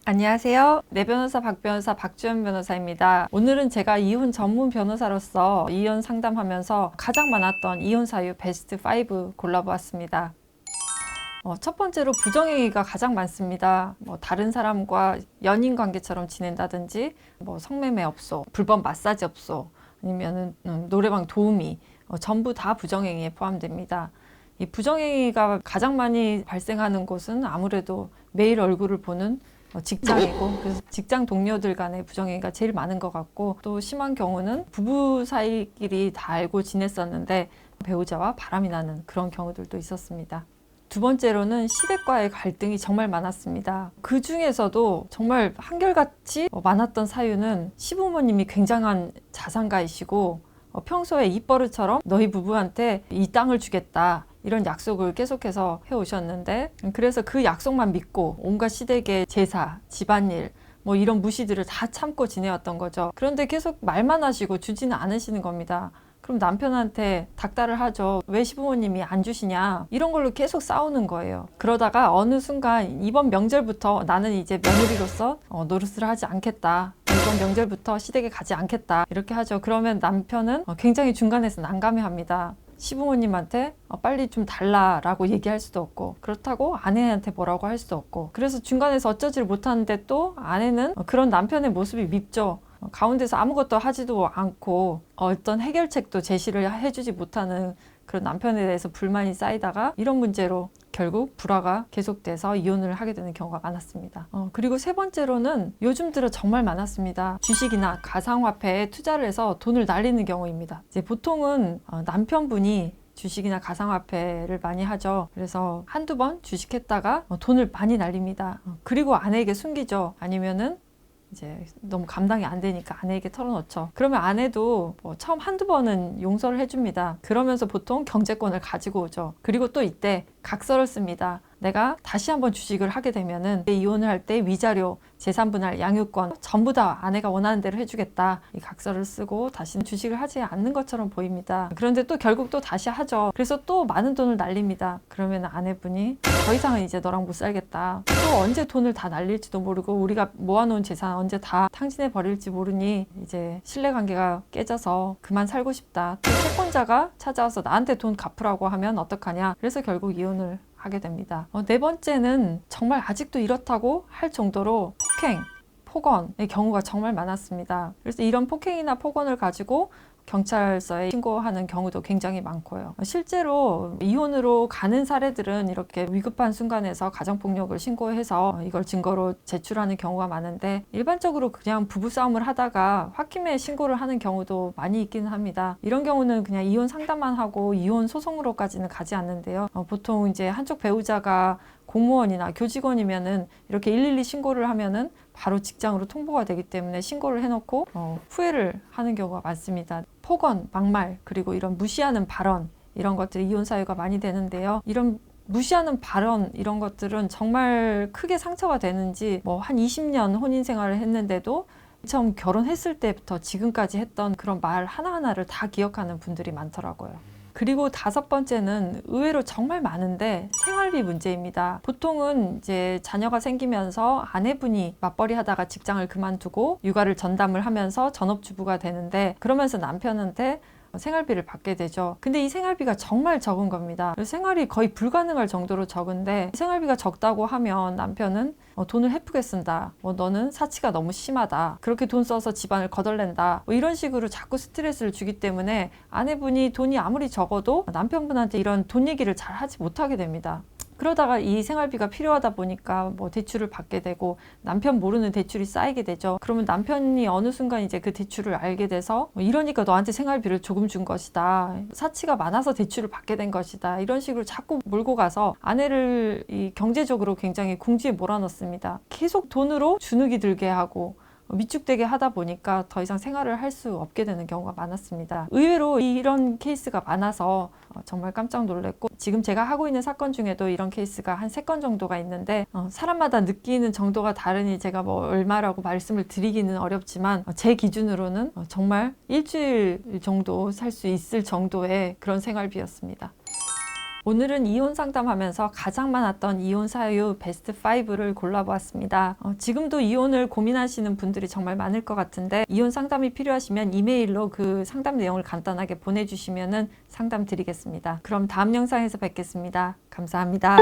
안녕하세요. 내 변호사 박변호사 박주연 변호사입니다. 오늘은 제가 이혼 전문 변호사로서 이혼 상담하면서 가장 많았던 이혼 사유 베스트 5 골라보았습니다. 첫 번째로 부정행위가 가장 많습니다. 다른 사람과 연인 관계처럼 지낸다든지, 성매매 업소, 불법 마사지 업소, 아니면 노래방 도우미, 전부 다 부정행위에 포함됩니다. 이 부정행위가 가장 많이 발생하는 곳은 아무래도 매일 얼굴을 보는 직장이고, 그래서 직장 동료들 간의 부정행위가 제일 많은 것 같고, 또 심한 경우는 부부 사이끼리 다 알고 지냈었는데 배우자와 바람이 나는 그런 경우들도 있었습니다. 두 번째로는 시댁과의 갈등이 정말 많았습니다. 그 중에서도 정말 한결같이 많았던 사유는 시부모님이 굉장한 자산가이시고 평소에 입버릇처럼 너희 부부한테 이 땅을 주겠다 이런 약속을 계속해서 해오셨는데, 그래서 그 약속만 믿고 온갖 시댁의 제사, 집안일 이런 무시들을 다 참고 지내왔던 거죠. 그런데 계속 말만 하시고 주지는 않으시는 겁니다. 그럼 남편한테 닥달을 하죠. 왜 시부모님이 안 주시냐, 이런 걸로 계속 싸우는 거예요. 그러다가 어느 순간 이번 명절부터 나는 이제 며느리로서 노릇을 하지 않겠다, 이번 명절부터 시댁에 가지 않겠다, 이렇게 하죠. 그러면 남편은 굉장히 중간에서 난감해합니다. 시부모님한테 빨리 좀 달라라고 얘기할 수도 없고, 그렇다고 아내한테 뭐라고 할 수도 없고, 그래서 중간에서 어쩌지를 못하는데 또 아내는 그런 남편의 모습이 밉죠. 가운데서 아무것도 하지도 않고 어떤 해결책도 제시를 해주지 못하는 그런 남편에 대해서 불만이 쌓이다가 이런 문제로 결국 불화가 계속돼서 이혼을 하게 되는 경우가 많았습니다. 그리고 세 번째로는 요즘 들어 정말 많았습니다. 주식이나 가상화폐에 투자를 해서 돈을 날리는 경우입니다. 이제 보통은 남편분이 주식이나 가상화폐를 많이 하죠. 그래서 한두 번 주식했다가 돈을 많이 날립니다. 그리고 아내에게 숨기죠. 아니면은 이제 너무 감당이 안 되니까 아내에게 털어놓죠. 그러면 아내도 처음 한두 번은 용서를 해줍니다. 그러면서 보통 경제권을 가지고 오죠. 그리고 또 이때 각서를 씁니다. 내가 다시 한번 주식을 하게 되면은 이혼을 할 때 위자료, 재산분할, 양육권 전부 다 아내가 원하는 대로 해주겠다, 이 각서를 쓰고 다시는 주식을 하지 않는 것처럼 보입니다. 그런데 또 결국 또 다시 하죠. 그래서 또 많은 돈을 날립니다. 그러면 아내분이 더 이상은 이제 너랑 못 살겠다, 또 언제 돈을 다 날릴지도 모르고 우리가 모아놓은 재산 언제 다 탕진해 버릴지 모르니 이제 신뢰관계가 깨져서 그만 살고 싶다, 또 채권자가 찾아와서 나한테 돈 갚으라고 하면 어떡하냐, 그래서 결국 이혼을 하게 됩니다. 네 번째는 정말 아직도 이렇다고 할 정도로 폭행, 폭언의 경우가 정말 많았습니다. 그래서 이런 폭행이나 폭언을 가지고 경찰서에 신고하는 경우도 굉장히 많고요. 실제로 이혼으로 가는 사례들은 이렇게 위급한 순간에서 가정폭력을 신고해서 이걸 증거로 제출하는 경우가 많은데, 일반적으로 그냥 부부싸움을 하다가 홧김에 신고를 하는 경우도 많이 있기는 합니다. 이런 경우는 그냥 이혼 상담만 하고 이혼 소송으로까지는 가지 않는데요. 보통 이제 한쪽 배우자가 공무원이나 교직원이면은 이렇게 112 신고를 하면은 바로 직장으로 통보가 되기 때문에 신고를 해놓고 후회를 하는 경우가 많습니다. 폭언, 막말, 그리고 이런 무시하는 발언, 이런 것들이 이혼 사유가 많이 되는데요. 이런 무시하는 발언, 이런 것들은 정말 크게 상처가 되는지 한 20년 혼인 생활을 했는데도 처음 결혼했을 때부터 지금까지 했던 그런 말 하나하나를 다 기억하는 분들이 많더라고요. 그리고 다섯 번째는 의외로 정말 많은데 생활비 문제입니다. 보통은 이제 자녀가 생기면서 아내분이 맞벌이 하다가 직장을 그만두고 육아를 전담을 하면서 전업주부가 되는데, 그러면서 남편한테 생활비를 받게 되죠. 근데 이 생활비가 정말 적은 겁니다. 생활이 거의 불가능할 정도로 적은데, 생활비가 적다고 하면 남편은 돈을 헤프게 쓴다, 너는 사치가 너무 심하다, 그렇게 돈 써서 집안을 거덜낸다, 이런 식으로 자꾸 스트레스를 주기 때문에 아내분이 돈이 아무리 적어도 남편분한테 이런 돈 얘기를 잘 하지 못하게 됩니다. 그러다가 이 생활비가 필요하다 보니까 대출을 받게 되고, 남편 모르는 대출이 쌓이게 되죠. 그러면 남편이 어느 순간 이제 그 대출을 알게 돼서 이러니까 너한테 생활비를 조금 준 것이다, 사치가 많아서 대출을 받게 된 것이다, 이런 식으로 자꾸 몰고 가서 아내를 이 경제적으로 굉장히 궁지에 몰아넣습니다. 계속 돈으로 주눅이 들게 하고 위축되게 하다 보니까 더 이상 생활을 할 수 없게 되는 경우가 많았습니다. 의외로 이런 케이스가 많아서 정말 깜짝 놀랐고, 지금 제가 하고 있는 사건 중에도 이런 케이스가 한 3건 정도가 있는데, 사람마다 느끼는 정도가 다르니 제가 얼마라고 말씀을 드리기는 어렵지만 제 기준으로는 정말 일주일 정도 살 수 있을 정도의 그런 생활비였습니다. 오늘은 이혼 상담하면서 가장 많았던 이혼 사유 베스트 5를 골라보았습니다. 지금도 이혼을 고민하시는 분들이 정말 많을 것 같은데 이혼 상담이 필요하시면 이메일로 그 상담 내용을 간단하게 보내주시면 상담 드리겠습니다. 그럼 다음 영상에서 뵙겠습니다. 감사합니다.